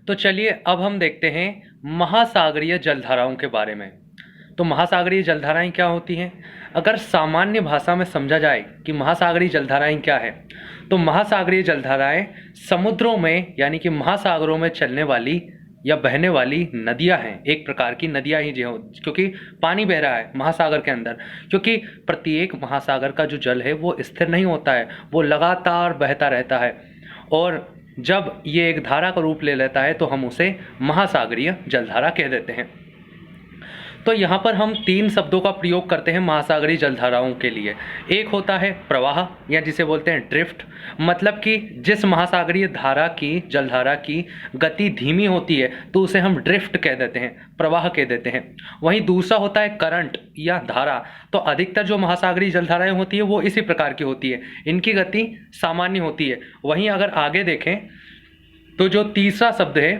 तो चलिए अब हम देखते हैं महासागरीय जलधाराओं के बारे में। तो महासागरीय जलधाराएं क्या होती हैं? अगर सामान्य भाषा में समझा जाए कि महासागरीय जलधाराएं क्या है, तो महासागरीय जलधाराएं समुद्रों में यानी कि महासागरों में चलने वाली या बहने वाली नदियां हैं। एक प्रकार की नदियां ही जो, क्योंकि पानी बह रहा है महासागर के अंदर, क्योंकि प्रत्येक महासागर का जो जल है वो स्थिर नहीं होता है, वो लगातार बहता रहता है। और जब ये एक धारा का रूप ले लेता है तो हम उसे महासागरीय जलधारा कह देते हैं। तो यहाँ पर हम तीन शब्दों का प्रयोग करते हैं महासागरीय जलधाराओं के लिए। एक होता है प्रवाह या जिसे बोलते हैं ड्रिफ्ट, मतलब कि जिस महासागरीय धारा की जलधारा की गति धीमी होती है तो उसे हम ड्रिफ्ट कह देते हैं, प्रवाह कह देते हैं। वहीं दूसरा होता है करंट या धारा। तो अधिकतर जो महासागरीय जलधाराएं होती है वो इसी प्रकार की होती है, इनकी गति सामान्य होती है। वहीं अगर आगे देखें तो जो तीसरा शब्द है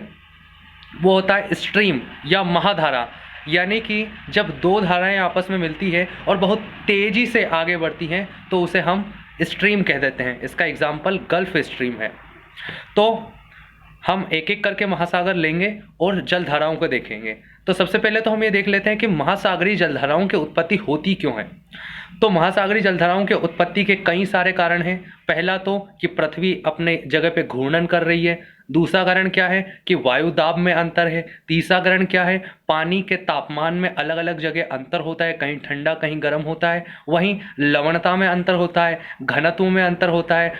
वो होता है स्ट्रीम या महाधारा, यानी कि जब दो धाराएं आपस में मिलती है और बहुत तेजी से आगे बढ़ती हैं तो उसे हम स्ट्रीम कह देते हैं। इसका एग्जाम्पल गल्फ स्ट्रीम है। तो हम एक एक करके महासागर लेंगे और जलधाराओं को देखेंगे। तो सबसे पहले तो हम ये देख लेते हैं कि महासागरीय जलधाराओं की उत्पत्ति होती क्यों है। तो महासागरीय जलधाराओं के उत्पत्ति के कई सारे कारण हैं। पहला तो कि पृथ्वी अपने जगह पे घूर्णन कर रही है। दूसरा कारण क्या है कि वायु दाब में अंतर है। तीसरा कारण क्या है, पानी के तापमान में अलग अलग जगह अंतर होता है, कहीं ठंडा कहीं गर्म होता है। वहीं लवणता में अंतर होता है, घनत्व में अंतर होता है।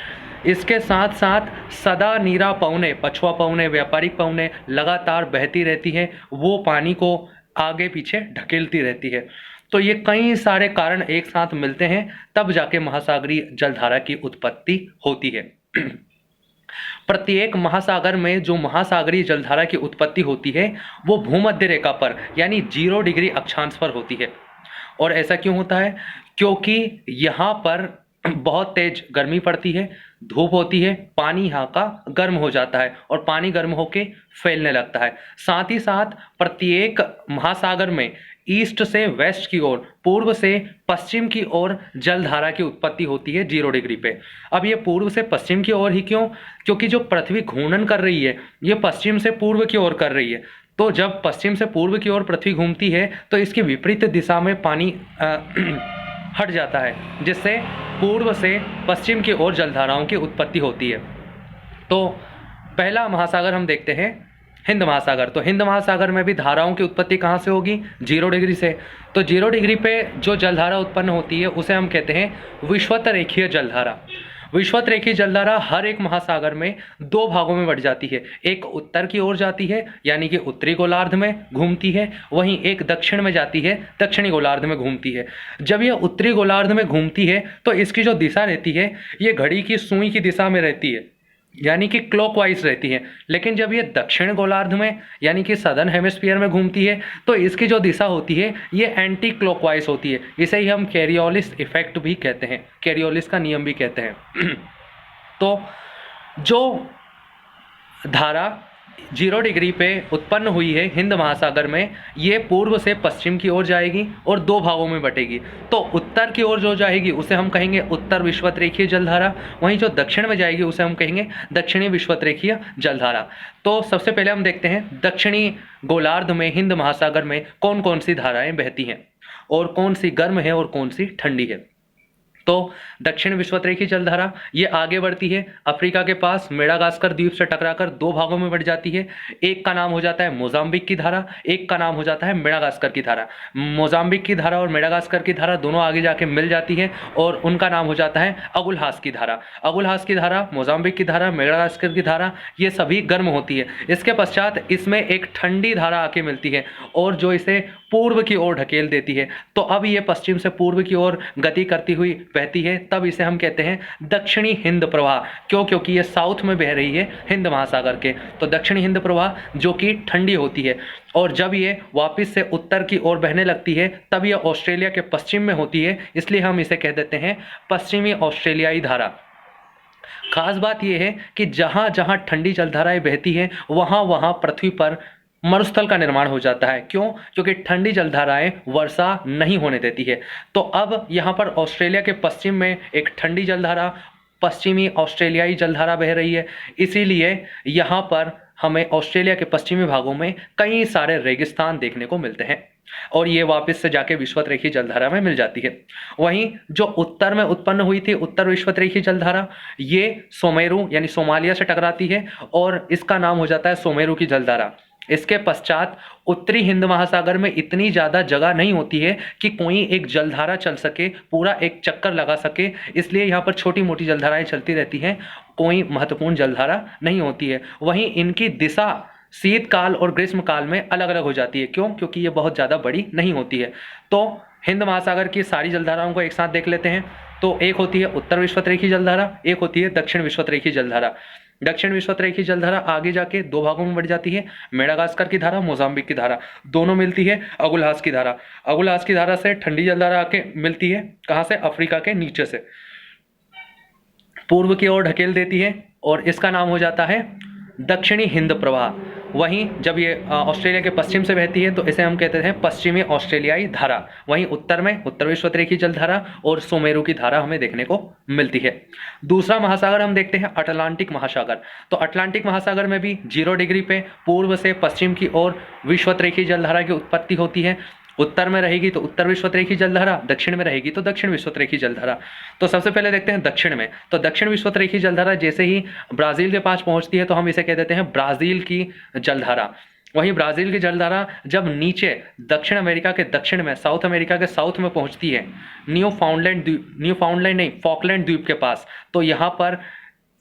इसके साथ साथ सदा नीरा पवने, पछुआ पवने, व्यापारिक पवने लगातार बहती रहती है, वो पानी को आगे पीछे ढकेलती रहती है। तो ये कई सारे कारण एक साथ मिलते हैं तब जाके महासागरीय जलधारा की उत्पत्ति होती है। प्रत्येक महासागर में जो महासागरीय जलधारा की उत्पत्ति होती है वो भूमध्य रेखा पर यानी 0 डिग्री अक्षांश पर होती है। और ऐसा क्यों होता है? क्योंकि यहाँ पर बहुत तेज गर्मी पड़ती है, धूप होती है, पानी यहाँ का गर्म हो जाता है और पानी गर्म होके फैलने लगता है। साथ ही साथ प्रत्येक महासागर में ईस्ट से वेस्ट की ओर, पूर्व से पश्चिम की ओर जलधारा की उत्पत्ति होती है 0 डिग्री पे। अब ये पूर्व से पश्चिम की ओर ही क्यों? क्योंकि जो पृथ्वी घूर्णन कर रही है ये पश्चिम से पूर्व की ओर कर रही है। तो जब पश्चिम से पूर्व की ओर पृथ्वी घूमती है तो इसकी विपरीत दिशा में पानी हट जाता है, जिससे पूर्व से पश्चिम की ओर जलधाराओं की उत्पत्ति होती है। तो पहला महासागर हम देखते हैं हिंद महासागर। तो हिंद महासागर में भी धाराओं की उत्पत्ति कहाँ से होगी? 0 डिग्री से। तो 0 डिग्री पे जो जलधारा उत्पन्न होती है उसे हम कहते हैं विषुवत रेखीय जलधारा। विषुवत रेखीय जलधारा हर एक महासागर में 2 भागों में बढ़ जाती है। एक उत्तर की ओर जाती है यानी कि उत्तरी गोलार्ध में घूमती है, वहीं एक दक्षिण में जाती है, दक्षिणी गोलार्ध में घूमती है। जब यह उत्तरी गोलार्ध में घूमती है तो इसकी जो दिशा रहती है ये घड़ी की सुई की दिशा में रहती है, यानी कि क्लॉकवाइज रहती है। लेकिन जब ये दक्षिण गोलार्ध में यानी कि सदर्न हेमिस्फीयर में घूमती है तो इसकी जो दिशा होती है ये एंटी क्लॉकवाइज होती है। इसे ही हम कैरियोलिस इफेक्ट भी कहते हैं, कैरियोलिस का नियम भी कहते हैं। तो जो धारा 0 डिग्री पे उत्पन्न हुई है हिंद महासागर में, ये पूर्व से पश्चिम की ओर जाएगी और 2 भागों में बटेगी। तो उत्तर की ओर जो जाएगी उसे हम कहेंगे उत्तर विषुवत रेखीय जलधारा, वहीं जो दक्षिण में जाएगी उसे हम कहेंगे दक्षिणी विषुवत रेखीय जलधारा। तो सबसे पहले हम देखते हैं दक्षिणी गोलार्ध में हिंद महासागर में कौन कौन सी धाराएं बहती हैं और कौन सी गर्म है और कौन सी ठंडी है। तो दक्षिण विषुवत रेखीय जलधारा ये आगे बढ़ती है अफ्रीका के पास मेडागास्कर द्वीप से टकराकर 2 भागों में बढ़ जाती है। एक का नाम हो जाता है मोजाम्बिक की धारा, एक का नाम हो जाता है मेडागास्कर की धारा। मोजाम्बिक की धारा और मेडागास्कर की धारा दोनों आगे जाके मिल जाती है और उनका नाम हो जाता है अगुलहास की धारा। अगुलहास की धारा, मोजाम्बिक की धारा, मेडागास्कर की धारा ये सभी गर्म होती है। इसके पश्चात इसमें एक ठंडी धारा आके मिलती है और जो इसे पूर्व की ओर ढकेल देती है। तो अब ये पश्चिम से पूर्व की ओर गति करती हुई बहती है, तब इसे हम कहते हैं दक्षिणी हिंद प्रवाह। क्यों? क्योंकि ये साउथ में बह रही है हिंद महासागर के। तो दक्षिणी हिंद प्रवाह जो कि ठंडी होती है और जब ये वापस से उत्तर की ओर बहने लगती है तब ये ऑस्ट्रेलिया के पश्चिम में होती है, इसलिए हम इसे कह देते हैं पश्चिमी ऑस्ट्रेलियाई धारा। खास बात यह है कि जहां जहां ठंडी जलधाराएं बहती हैं वहां वहां पृथ्वी पर मरुस्थल का निर्माण हो जाता है। क्यों? क्योंकि ठंडी जलधाराएं वर्षा नहीं होने देती है। तो अब यहाँ पर ऑस्ट्रेलिया के पश्चिम में एक ठंडी जलधारा, पश्चिमी ऑस्ट्रेलियाई जलधारा बह रही है, इसीलिए यहाँ पर हमें ऑस्ट्रेलिया के पश्चिमी भागों में कई सारे रेगिस्तान देखने को मिलते हैं और ये वापस से जाके विश्वतरेखीय जलधारा में मिल जाती है। वहीं जो उत्तर में उत्पन्न हुई थी उत्तर विश्वतरेखीय जलधारा, ये सोमेरू यानी सोमालिया से टकराती है और इसका नाम हो जाता है सोमेरू की जलधारा। इसके पश्चात उत्तरी हिंद महासागर में इतनी ज़्यादा जगह नहीं होती है कि कोई एक जलधारा चल सके, पूरा एक चक्कर लगा सके, इसलिए यहाँ पर छोटी मोटी जलधाराएं चलती रहती हैं, कोई महत्वपूर्ण जलधारा नहीं होती है। वहीं इनकी दिशा शीतकाल और ग्रीष्मकाल में अलग अलग हो जाती है। क्यों? क्योंकि ये बहुत ज़्यादा बड़ी नहीं होती है। तो हिंद महासागर की सारी जलधाराओं को एक साथ देख लेते हैं। तो एक होती है उत्तर विश्वतरेखीय जलधारा, एक होती है दक्षिण विश्वतरेखीय जलधारा। दक्षिण विश्वतरेखीय जलधारा आगे जाके दो भागों में बढ़ जाती है, मेडागास्कर की धारा, मोजाम्बिक की धारा, दोनों मिलती है अगुलहास की धारा। अगुलहास की धारा से ठंडी जलधारा आके मिलती है, कहाँ से? अफ्रीका के नीचे से पूर्व की ओर ढकेल देती है और इसका नाम हो जाता है दक्षिणी हिंद प्रवाह। वहीं जब ये ऑस्ट्रेलिया के पश्चिम से बहती है तो इसे हम कहते हैं पश्चिमी ऑस्ट्रेलियाई धारा। वहीं उत्तर में उत्तर विश्वतरेखीय जलधारा और सुमेरु की धारा हमें देखने को मिलती है। दूसरा महासागर हम देखते हैं अटलांटिक महासागर। तो अटलांटिक महासागर में भी 0 डिग्री पे पूर्व से पश्चिम की ओर विश्वतरेखीय जलधारा की उत्पत्ति होती है। उत्तर में रहेगी तो उत्तर विश्वतरेखीय जलधारा, दक्षिण में रहेगी तो दक्षिण विश्वतरेखीय जलधारा। तो सबसे पहले देखते हैं दक्षिण में। तो दक्षिण विश्वतरेखीय जलधारा जैसे ही ब्राजील के पास पहुंचती है तो हम इसे कह देते हैं ब्राजील की जलधारा। वहीं ब्राजील की जलधारा जब नीचे दक्षिण अमेरिका के दक्षिण में, साउथ अमेरिका के साउथ में पहुंचती है, फॉकलैंड द्वीप के पास, तो यहाँ पर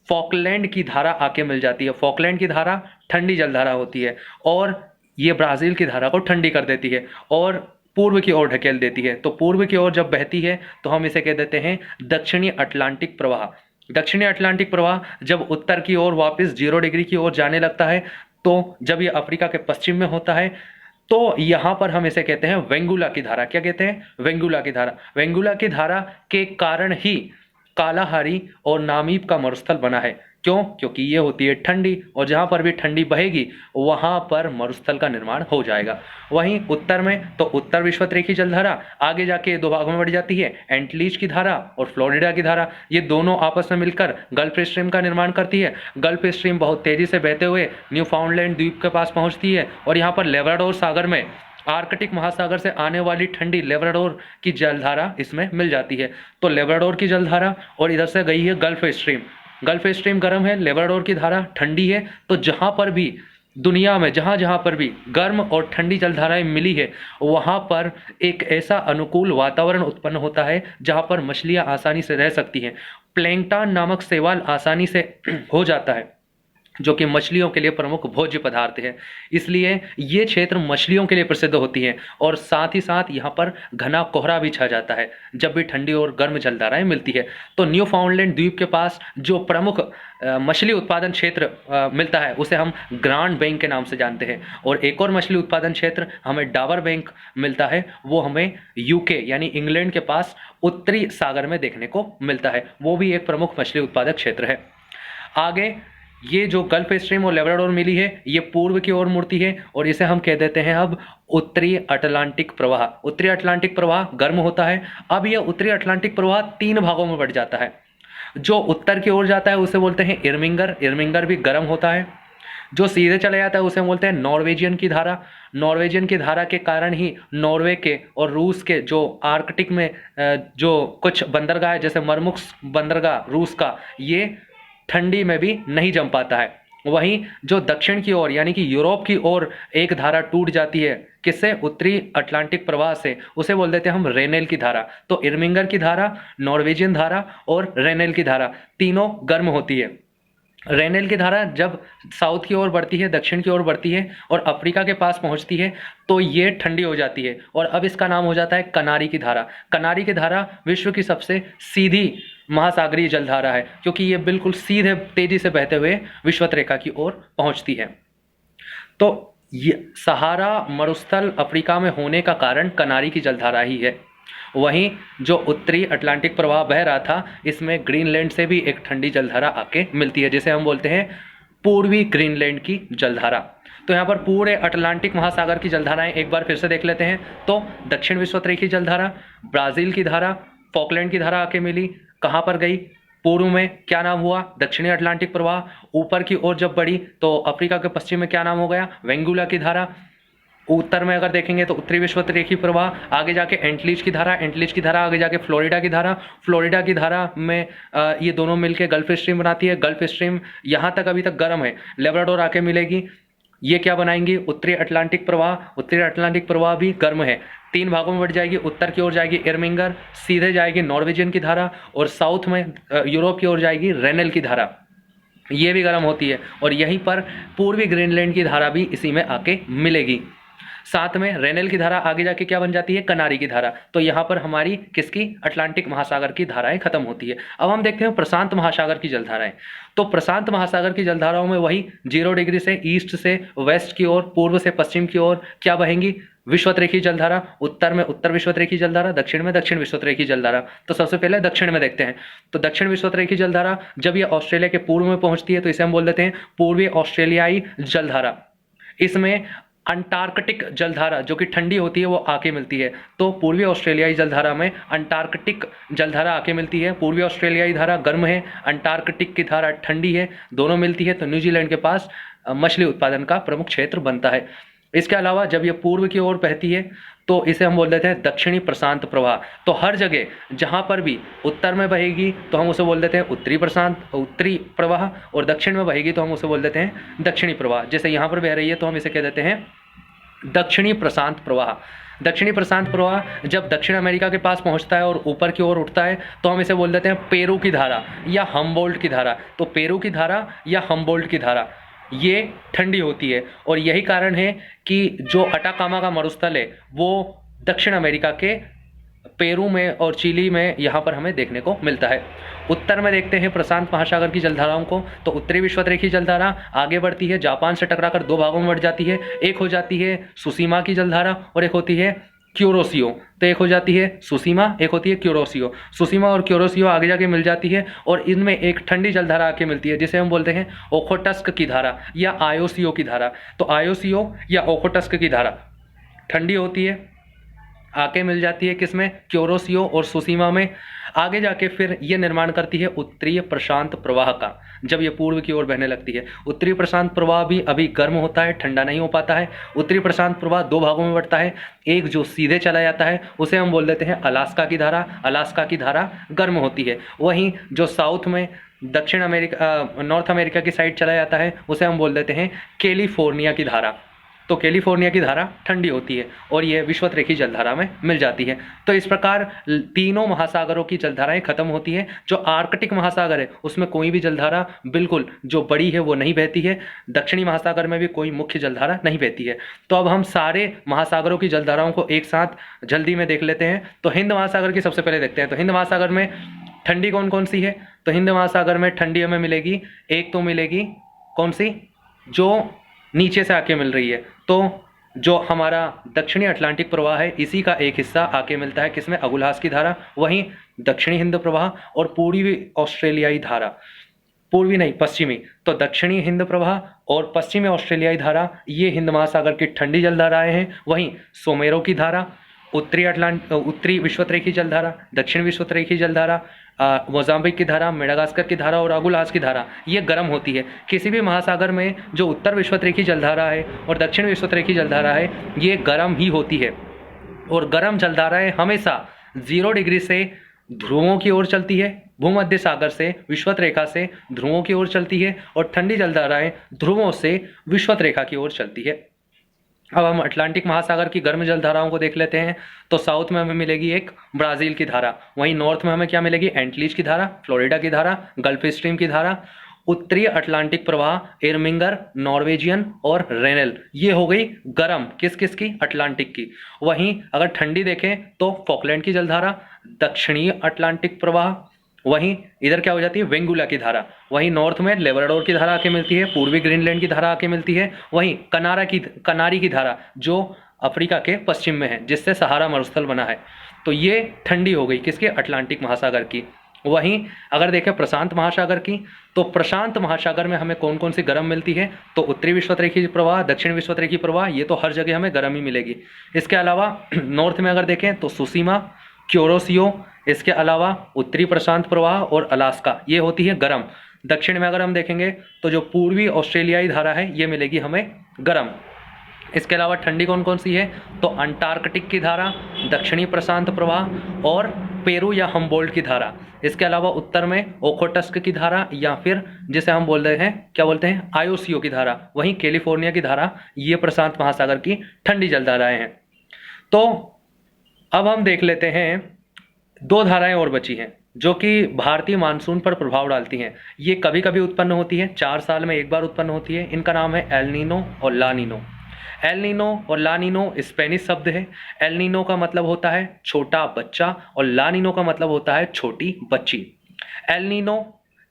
फॉकलैंड की धारा आके मिल जाती है। फॉकलैंड की धारा ठंडी जलधारा होती है और ये ब्राज़ील की धारा को ठंडी कर देती है और पूर्व की ओर ढकेल देती है। तो पूर्व की ओर जब बहती है तो हम इसे कह देते हैं दक्षिणी अटलांटिक प्रवाह। दक्षिणी अटलांटिक प्रवाह जब उत्तर की ओर वापस 0 डिग्री की ओर जाने लगता है, तो जब ये अफ्रीका के पश्चिम में होता है तो यहाँ पर हम इसे कहते हैं वेंगुला की धारा। क्या कहते हैं? वेंगुला की धारा। वेंगुला की धारा के कारण ही कालाहारी और नामीब का मरुस्थल बना है। क्यों? क्योंकि ये होती है ठंडी और जहाँ पर भी ठंडी बहेगी वहाँ पर मरुस्थल का निर्माण हो जाएगा। वहीं उत्तर में तो उत्तर विश्वतरेखीय जलधारा आगे जाके 2 भागों में बढ़ जाती है, एंटलीज की धारा और फ्लोरिडा की धारा। ये दोनों आपस में मिलकर गल्फ स्ट्रीम का निर्माण करती है। गल्फ स्ट्रीम बहुत तेजी से बहते हुए न्यू फाउंडलैंड द्वीप के पास पहुँचती है और यहाँ पर लेब्राडोर सागर में आर्कटिक महासागर से आने वाली ठंडी लेब्राडोर की जलधारा इसमें मिल जाती है। तो लेब्राडोर की जलधारा और इधर से गई है गल्फ स्ट्रीम। गल्फ स्ट्रीम गर्म है, लेब्राडोर की धारा ठंडी है। तो जहाँ पर भी दुनिया में जहाँ पर भी गर्म और ठंडी जलधाराएं मिली है वहाँ पर एक ऐसा अनुकूल वातावरण उत्पन्न होता है जहाँ पर मछलियाँ आसानी से रह सकती हैं। प्लैंकटन नामक शैवाल आसानी से हो जाता है जो कि मछलियों के लिए प्रमुख भोज्य पदार्थ है। इसलिए ये क्षेत्र मछलियों के लिए प्रसिद्ध होती है और साथ ही साथ यहाँ पर घना कोहरा भी छा जाता है जब भी ठंडी और गर्म जलधाराएं मिलती है। तो न्यू फाउंडलैंड द्वीप के पास जो प्रमुख मछली उत्पादन क्षेत्र मिलता है उसे हम ग्रांड बैंक के नाम से जानते हैं और एक और मछली उत्पादन क्षेत्र हमें डाबर बैंक मिलता है, वो हमें यूके यानी इंग्लैंड के पास उत्तरी सागर में देखने को मिलता है। वो भी एक प्रमुख मछली उत्पादक क्षेत्र है। आगे ये जो गल्फ स्ट्रीम और लेब्राडोर मिली है ये पूर्व की ओर मुड़ती है और इसे हम कह देते हैं अब उत्तरी अटलांटिक प्रवाह। उत्तरी अटलांटिक प्रवाह गर्म होता है। अब यह उत्तरी अटलांटिक प्रवाह 3 भागों में बढ़ जाता है। जो उत्तर की ओर जाता है उसे बोलते हैं इर्मिंगर। इर्मिंगर भी गर्म होता है। जो सीधे चले जाता है उसे बोलते हैं नॉर्वेजियन की धारा। नॉर्वेजियन की धारा के कारण ही नॉर्वे के और रूस के जो आर्कटिक में जो कुछ बंदरगाह है जैसे मरमुक्स बंदरगाह रूस का, ये ठंडी में भी नहीं जम पाता है। वहीं जो दक्षिण की ओर यानी कि यूरोप की ओर एक धारा टूट जाती है, किससे? उत्तरी अटलांटिक प्रवाह से, उसे बोल देते हैं हम रेनेल की धारा। तो इर्मिंगर की धारा, नॉर्वेजियन धारा और रेनेल की धारा तीनों गर्म होती है। रेनेल की धारा जब साउथ की ओर बढ़ती है, दक्षिण की ओर बढ़ती है और अफ्रीका के पास पहुंचती है तो ये ठंडी हो जाती है और अब इसका नाम हो जाता है कनारी की धारा। कनारी की धारा विश्व की सबसे सीधी महासागरीय जलधारा है क्योंकि ये बिल्कुल सीधे तेजी से बहते हुए विषुवत रेखा की ओर पहुंचती है। तो ये सहारा मरुस्थल अफ्रीका में होने का कारण कनारी की जलधारा ही है। वहीं जो उत्तरी अटलांटिक प्रवाह बह रहा था इसमें ग्रीनलैंड से भी एक ठंडी जलधारा आके मिलती है जिसे हम बोलते हैं पूर्वी ग्रीनलैंड की जलधारा। तो यहाँ पर पूरे अटलांटिक महासागर की जलधाराएं एक बार फिर से देख लेते हैं। तो दक्षिण विषुवत रेखीय जलधारा, ब्राज़ील की धारा, फॉकलैंड की धारा आके मिली, कहाँ पर गई? पूर्व में क्या नाम हुआ, दक्षिणी अटलांटिक प्रवाह। ऊपर की ओर जब बढ़ी तो अफ्रीका के पश्चिम में क्या नाम हो गया, वेंगुला की धारा। उत्तर में अगर देखेंगे तो उत्तरी विषुवत-रेखीय प्रवाह, आगे जाके एंटलीज की धारा, एंटलीज की धारा आगे जाके फ्लोरिडा की धारा, फ्लोरिडा की धारा में ये दोनों मिलके गल्फ स्ट्रीम बनाती है। गल्फ स्ट्रीम यहाँ तक अभी तक गर्म है, लेब्राडोर आके मिलेगी, ये क्या बनाएंगी, उत्तरी अटलांटिक प्रवाह। उत्तरी अटलांटिक प्रवाह भी गर्म है, 3 भागों में बढ़ जाएगी। उत्तर की ओर जाएगी इरमिंगर, सीधे जाएगी नॉर्वेजियन की धारा, और साउथ में यूरोप की ओर जाएगी रेनेल की धारा, ये भी गर्म होती है। और यहीं पर पूर्वी ग्रीनलैंड की धारा भी इसी में आके मिलेगी। साथ में रेनेल की धारा आगे जाके क्या बन जाती है, कनारी की धारा। तो यहाँ पर हमारी किसकी, अटलांटिक महासागर की धाराएं खत्म होती है। अब हम देखते हैं प्रशांत महासागर की जलधाराएं। तो प्रशांत महासागर की जलधाराओं में वही 0 डिग्री से ईस्ट से वेस्ट की ओर, पूर्व से पश्चिम की ओर क्या बहेंगी, विषुवत-रेखीय जलधारा। उत्तर में उत्तर विषुवत-रेखीय जलधारा, दक्षिण में दक्षिण विषुवत-रेखीय जलधारा। तो सबसे पहले दक्षिण में देखते हैं। तो दक्षिण विषुवत-रेखीय जलधारा जब ये ऑस्ट्रेलिया के पूर्व में पहुंचती है तो इसे हम बोल देते हैं पूर्वी ऑस्ट्रेलियाई जलधारा। इसमें अंटार्कटिक जलधारा जो कि ठंडी होती है वो आके मिलती है। तो पूर्वी ऑस्ट्रेलियाई जलधारा में अंटार्कटिक जलधारा आके मिलती है। पूर्वी ऑस्ट्रेलियाई धारा गर्म है, अंटार्कटिक की धारा ठंडी है, दोनों मिलती है तो न्यूजीलैंड के पास मछली उत्पादन का प्रमुख क्षेत्र बनता है। इसके अलावा जब ये पूर्व की ओर बहती है तो इसे हम बोल देते हैं दक्षिणी प्रशांत प्रवाह। तो हर जगह जहाँ पर भी उत्तर में बहेगी तो हम उसे बोल देते हैं उत्तरी प्रवाह, और दक्षिण में बहेगी तो हम उसे बोल देते हैं दक्षिणी प्रवाह। जैसे यहाँ पर बह रही है तो हम इसे कह देते हैं दक्षिणी प्रशांत प्रवाह। दक्षिणी प्रशांत प्रवाह जब दक्षिण अमेरिका के पास पहुंचता है और ऊपर की ओर उठता है तो हम इसे बोल देते हैं पेरू की धारा या हम्बोल्ट की धारा। तो पेरू की धारा या हम्बोल्ट की धारा ये ठंडी होती है, और यही कारण है कि जो अटाकामा का मरुस्थल है वो दक्षिण अमेरिका के पेरू में और चिली में यहाँ पर हमें देखने को मिलता है। उत्तर में देखते हैं प्रशांत महासागर की जलधाराओं को। तो उत्तरी विषुवत-रेखीय जलधारा आगे बढ़ती है, जापान से टकराकर 2 भागों में बढ़ जाती है। एक हो जाती है सुसीमा की जलधारा और एक होती है क्यूरोसियो। तो एक हो जाती है सुसीमा, एक होती है क्यूरोसियो। सुसीमा और क्यूरोसियो आगे जाके मिल जाती है और इनमें एक ठंडी जलधारा आके मिलती है जिसे हम बोलते हैं ओखोटस्क की धारा या आयोसियो की धारा। तो आयोसियो या ओखोटस्क की धारा ठंडी होती है, आके मिल जाती है किसमें, क्यूरोसियो और सुसीमा में। आगे जाके फिर ये निर्माण करती है उत्तरीय प्रशांत प्रवाह का, जब ये पूर्व की ओर बहने लगती है। उत्तरी प्रशांत प्रवाह भी अभी गर्म होता है, ठंडा नहीं हो पाता है। उत्तरी प्रशांत प्रवाह 2 भागों में बढ़ता है। एक जो सीधे चला जाता है उसे हम बोल देते हैं अलास्का की धारा। अलास्का की धारा गर्म होती है। वहीं जो साउथ में दक्षिण अमेरिका नॉर्थ अमेरिका की साइड चला जाता है उसे हम बोल देते हैं कैलिफोर्निया की धारा। तो कैलिफोर्निया की धारा ठंडी होती है और ये विषुवत-रेखीय जलधारा में मिल जाती है। तो इस प्रकार तीनों महासागरों की जलधाराएं खत्म होती हैं। जो आर्कटिक महासागर है उसमें कोई भी जलधारा बिल्कुल जो बड़ी है वो नहीं बहती है। दक्षिणी महासागर में भी कोई मुख्य जलधारा नहीं बहती है। तो अब हम सारे महासागरों की जलधाराओं को एक साथ जल्दी में देख लेते हैं। तो हिंद महासागर की सबसे पहले देखते हैं। तो हिंद महासागर में ठंडी कौन कौन सी है। तो हिंद महासागर में ठंडी हमें मिलेगी, एक तो मिलेगी कौन सी, जो नीचे से आके मिल रही है। तो जो हमारा दक्षिणी अटलांटिक प्रवाह है इसी का एक हिस्सा आके मिलता है किसमें, अगुलहास की धारा। वहीं दक्षिणी हिंद प्रवाह और पूर्वी ऑस्ट्रेलियाई धारा, पूर्वी नहीं पश्चिमी, तो दक्षिणी हिंद प्रवाह और पश्चिमी ऑस्ट्रेलियाई धारा ये हिंद महासागर की ठंडी जलधाराएं हैं। वहीं सोमेरो की धारा, उत्तरी विषुवत-रेखीय जलधारा, दक्षिण विषुवत-रेखीय जलधारा, मोजाम्बिक की धारा, मेडागास्कर की धारा और अगुलहास की धारा ये गर्म होती है। किसी भी महासागर में जो उत्तर विषुवत-रेखीय जलधारा है और दक्षिण विषुवत-रेखीय जलधारा है ये गर्म ही होती है। और गर्म जलधाराएं हमेशा 0 डिग्री से ध्रुवों की ओर चलती है, भूमध्य सागर से विषुवत रेखा से ध्रुवों की ओर चलती है, और ठंडी जलधाराएं ध्रुवों से विषुवत रेखा की ओर चलती है। अब हम अटलांटिक महासागर की गर्म जलधाराओं को देख लेते हैं। तो साउथ में हमें मिलेगी एक ब्राज़ील की धारा, वहीं नॉर्थ में हमें क्या मिलेगी, एंटलीज की धारा, फ्लोरिडा की धारा, गल्फ स्ट्रीम की धारा। उत्तरी अटलांटिक प्रवाह एरमिंगर, नॉर्वेजियन और रेनेल, ये हो गई गर्म किस किस की, अटलांटिक की। वहीं अगर ठंडी देखें तो फॉकलैंड की जलधारा, दक्षिणी अटलांटिक प्रवाह, वहीं इधर क्या हो जाती है, वेंगुला की धारा। वहीं नॉर्थ में लेब्राडोर की धारा आके मिलती है, पूर्वी ग्रीनलैंड की धारा आके मिलती है। वहीं कनारी की धारा जो अफ्रीका के पश्चिम में है जिससे सहारा मरुस्थल बना है। तो ये ठंडी हो गई किसके, अटलांटिक महासागर की। वहीं अगर देखें प्रशांत महासागर की, तो प्रशांत महासागर में हमें कौन कौन सी गर्म मिलती है, तो उत्तरी विषुवत-रेखीय प्रवाह, दक्षिण विषुवत-रेखीय प्रवाह, ये तो हर जगह हमें गर्म ही मिलेगी। इसके अलावा नॉर्थ में अगर देखें तो सुसीमा, क्यूरोसियो, इसके अलावा उत्तरी प्रशांत प्रवाह और अलास्का ये होती है गर्म। दक्षिण में अगर हम देखेंगे तो जो पूर्वी ऑस्ट्रेलियाई धारा है ये मिलेगी हमें गर्म। इसके अलावा ठंडी कौन कौन सी है, तो अंटार्कटिक की धारा, दक्षिणी प्रशांत प्रवाह और पेरू या हम्बोल्ट की धारा। इसके अलावा उत्तर में ओखोटस्क की धारा या फिर जिसे हम बोल रहे हैं क्या बोलते हैं आईओसीओ की धारा, वहीं कैलिफोर्निया की धारा। ये प्रशांत महासागर की ठंडी जलधाराएं हैं। तो अब हम देख लेते हैं दो धाराएं और बची हैं जो कि भारतीय मानसून पर प्रभाव डालती हैं। ये कभी कभी उत्पन्न होती है, 4 साल में एक बार उत्पन्न होती है। इनका नाम है एल नीनो और ला नीनो। एल नीनो और ला नीनो स्पेनिश शब्द है। एल नीनो का मतलब होता है छोटा बच्चा और ला नीनो का मतलब होता है छोटी बच्ची। एल नीनो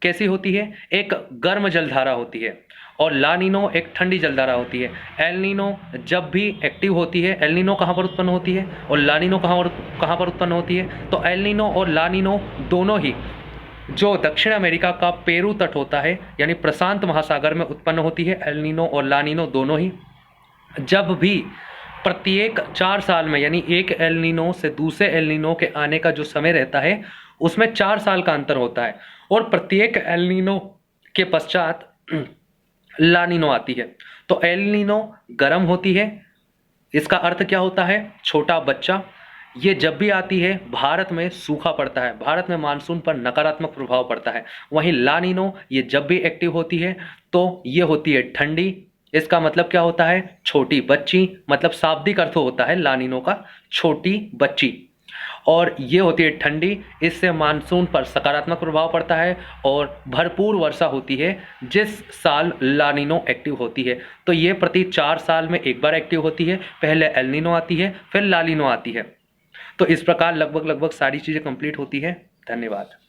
कैसी होती है, एक गर्म जलधारा होती है और ला नीनो एक ठंडी जलधारा होती है। एल नीनो जब भी एक्टिव होती है, एल नीनो कहाँ पर उत्पन्न होती है और ला नीनो कहाँ पर उत्पन्न होती है, तो एल नीनो और ला नीनो दोनों ही जो दक्षिण अमेरिका का पेरू तट होता है यानी प्रशांत महासागर में उत्पन्न होती है। एल नीनो और ला नीनो दोनों ही जब भी प्रत्येक 4 साल में यानी एक एल नीनो से दूसरे एल नीनो के आने का जो समय रहता है उसमें 4 साल का अंतर होता है और प्रत्येक एल नीनो के पश्चात ला नीनो आती है। तो एल नीनो गर्म होती है, इसका अर्थ क्या होता है, छोटा बच्चा। ये जब भी आती है भारत में सूखा पड़ता है, भारत में मानसून पर नकारात्मक प्रभाव पड़ता है। वहीं ला नीनो ये जब भी एक्टिव होती है तो ये होती है ठंडी। इसका मतलब क्या होता है, छोटी बच्ची, मतलब शाब्दिक अर्थ होता है ला नीनो का छोटी बच्ची, और ये होती है ठंडी। इससे मानसून पर सकारात्मक प्रभाव पड़ता है और भरपूर वर्षा होती है जिस साल ला नीनो एक्टिव होती है। तो ये प्रति 4 साल में एक बार एक्टिव होती है, पहले एल नीनो आती है फिर ला नीनो आती है। तो इस प्रकार लगभग सारी चीज़ें कंप्लीट होती है। धन्यवाद।